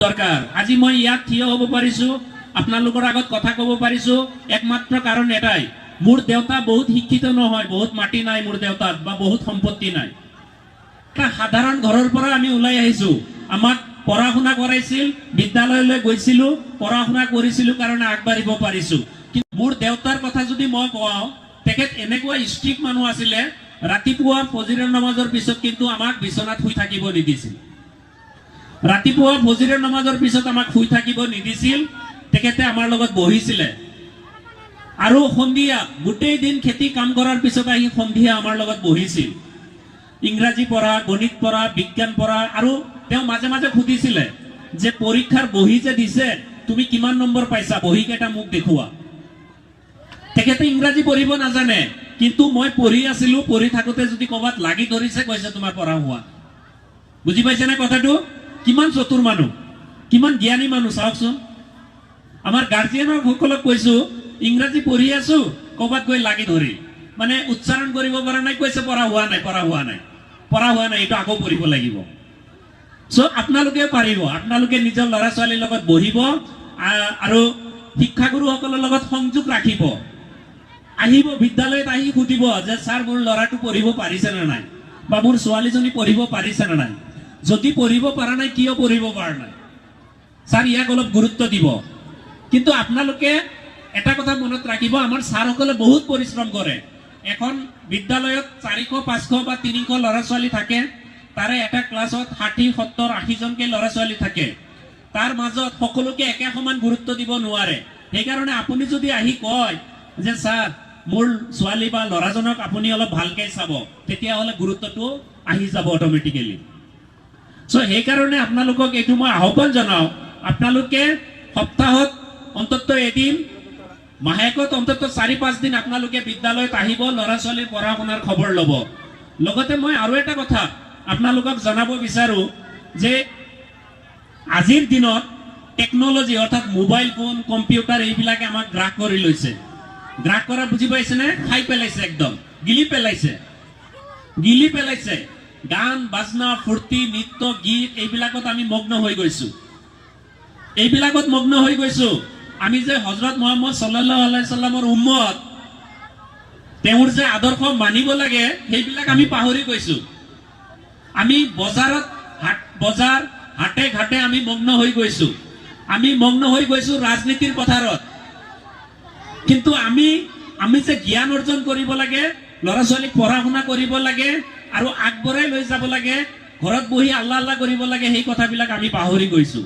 দৰকাৰ আজি মই ইয়াত থিয় হ'ব পাৰিছো আপোনালোকৰ আগত কথা ক'ব পাৰিছো একমাত্ৰ কাৰণ এটাই মোৰ দেউতা বহুত শিক্ষিত নহয় বহুত মাটি নাই মোৰ দেউতাত বা বহুত সম্পত্তি নাই এটা সাধাৰণ ঘৰৰ পৰা আমি ওলাই আহিছো আমাক পঢ়া শুনা কৰাইছিল বিদ্যালয়লৈ গৈছিলো পঢ়া শুনা কৰিছিলো কাৰণে আগবাঢ়িব পাৰিছো কিন্তু মোৰ দেউতাৰ কথা যদি মই কওঁ তেখেত এনেকুৱা ষ্ট্ৰিক্ট মানুহ আছিলে ৰাতিপুৱা ফজৰৰ নামাজৰ পিছত কিন্তু আমাক বিছনাত শুই থাকিব নিদিছিল ৰাতিপুৱা ফজৰৰ নামাজৰ পিছত আমাক শুই থাকিব নিদিছিল তেখেতে আমাৰ লগত বহিছিলে আৰু সন্ধিয়া গোটেই দিন খেতি কাম কৰাৰ পিছত আহি সন্ধিয়া আমাৰ লগত বহিছিল ইংৰাজী পঢ়া গণিত পঢ়া বিজ্ঞান পঢ়া আৰু তেওঁ মাজে মাজে সুধিছিলে যে পৰীক্ষাৰ বহি যে দিছে তুমি কিমান নম্বৰ পাইছা বহি কেইটা মোক দেখুৱা তেখেতে ইংৰাজী পঢ়িব নাজানে কিন্তু মই পঢ়ি আছিলো পঢ়ি থাকোতে যদি কবাত লাগি ধৰিছে কৈছে তোমাৰ পঢ়া হোৱা বুজি পাইছে না কথাটো কিমান চতুৰ মানুহ কিমান জ্ঞানী মানুহ চাওকচোন আমাৰ গাৰ্জিয়ানৰ সকলক কৈছো ইংৰাজী পঢ়ি আছো কবাত গৈ লাগি ধৰি মানে উচ্চাৰণ কৰিব পৰা নাই কৈছে পঢ়া হোৱা নাই এটা আকৌ পঢ়িব লাগিব সো আপোনালোকে পাৰিব আপোনালোকে নিজৰ ল'ৰা ছোৱালীৰ লগত বহিব আৰু শিক্ষাগুৰুসকলৰ লগত সংযোগ ৰাখিব আহিব বিদ্যালয়ত আহি সুধিব যে স্যাৰ মোৰ ল'ৰাটো পঢ়িব পাৰিছে নে নাই বা মোৰ ছোৱালীজনী পঢ়িব পাৰিছে নে নাই যদি পঢ়িব পৰা নাই কিয় পঢ়িব পৰা নাই স্যাৰ ইয়াক অলপ গুৰুত্ব দিব কিন্তু আপোনালোকে এটা কথা মনত ৰাখিব আমাৰ স্যাৰসকলে বহুত পৰিশ্ৰম কৰে এখন বিদ্যালয়ত 400 500 বা 300 ল'ৰা ছোৱালী থাকে তাৰে এটা ক্লাছত 60 70 80 জনকে ল'ৰা ছোৱালী থাকে তাৰ মাজত সকলোকে একে সমান গুৰুত্ব দিব নোৱাৰে সেইকাৰণে আপুনি যদি আহি কয় যে স্যাৰ মোৰ ছোৱালী বা ল'ৰাজনক আপুনি অলপ ভালকে চাব তেতিয়া হলে গুৰুত্বটো আহি যাব অটোমেটিক্যালি সো এই কাৰণে আপোনালোকক এটো মই আহ্বান জনাও আপোনালোকে সপ্তাহত অন্তত এদিন মাহেকত অন্তত 4-5 দিন আপোনালোকে বিদ্যালয়ত আহিব ল'ৰা ছোৱালীৰ পঢ়া শুনাৰ খবৰ ল'ব লগতে মই আৰু এটা কথা আপোনালোকক জনাব বিচাৰো যে আজিৰ দিনত টেকনলজি অৰ্থাৎ মোবাইল ফোন কম্পিউটাৰ এইবিলাকে আমাক গ্ৰাস কৰি লৈছে গ্ৰাস কৰা বুজি পাইছে নে খাই পেলাইছে একদম গিলি পেলাইছে গান বাজনা ফুৰ্তি নৃত্য গীত এইবিলাকত আমি মগ্ন হৈ গৈছো আমি যে হযৰত মুহাম্মদ সাল্লাল্লাহু আলাইহি সাল্লামৰ উম্মত তেওঁৰ যে আদৰ্শ মানিব লাগে সেইবিলাক আমি পাহৰি গৈছো আমি বজাৰ হাটে ঘাটে আমি মগ্ন হৈ গৈছো ৰাজনীতিৰ পথাৰত কিন্তু আমি যে জ্ঞান অৰ্জন কৰিব লাগে ল'ৰা ছোৱালীক পঢ়া শুনা কৰিব লাগে আৰু আগবঢ়াই লৈ যাব লাগে ঘৰত বহি আল্লাহ আল্লাহ কৰিব লাগে সেই কথাবিলাক আমি পাহৰি গৈছো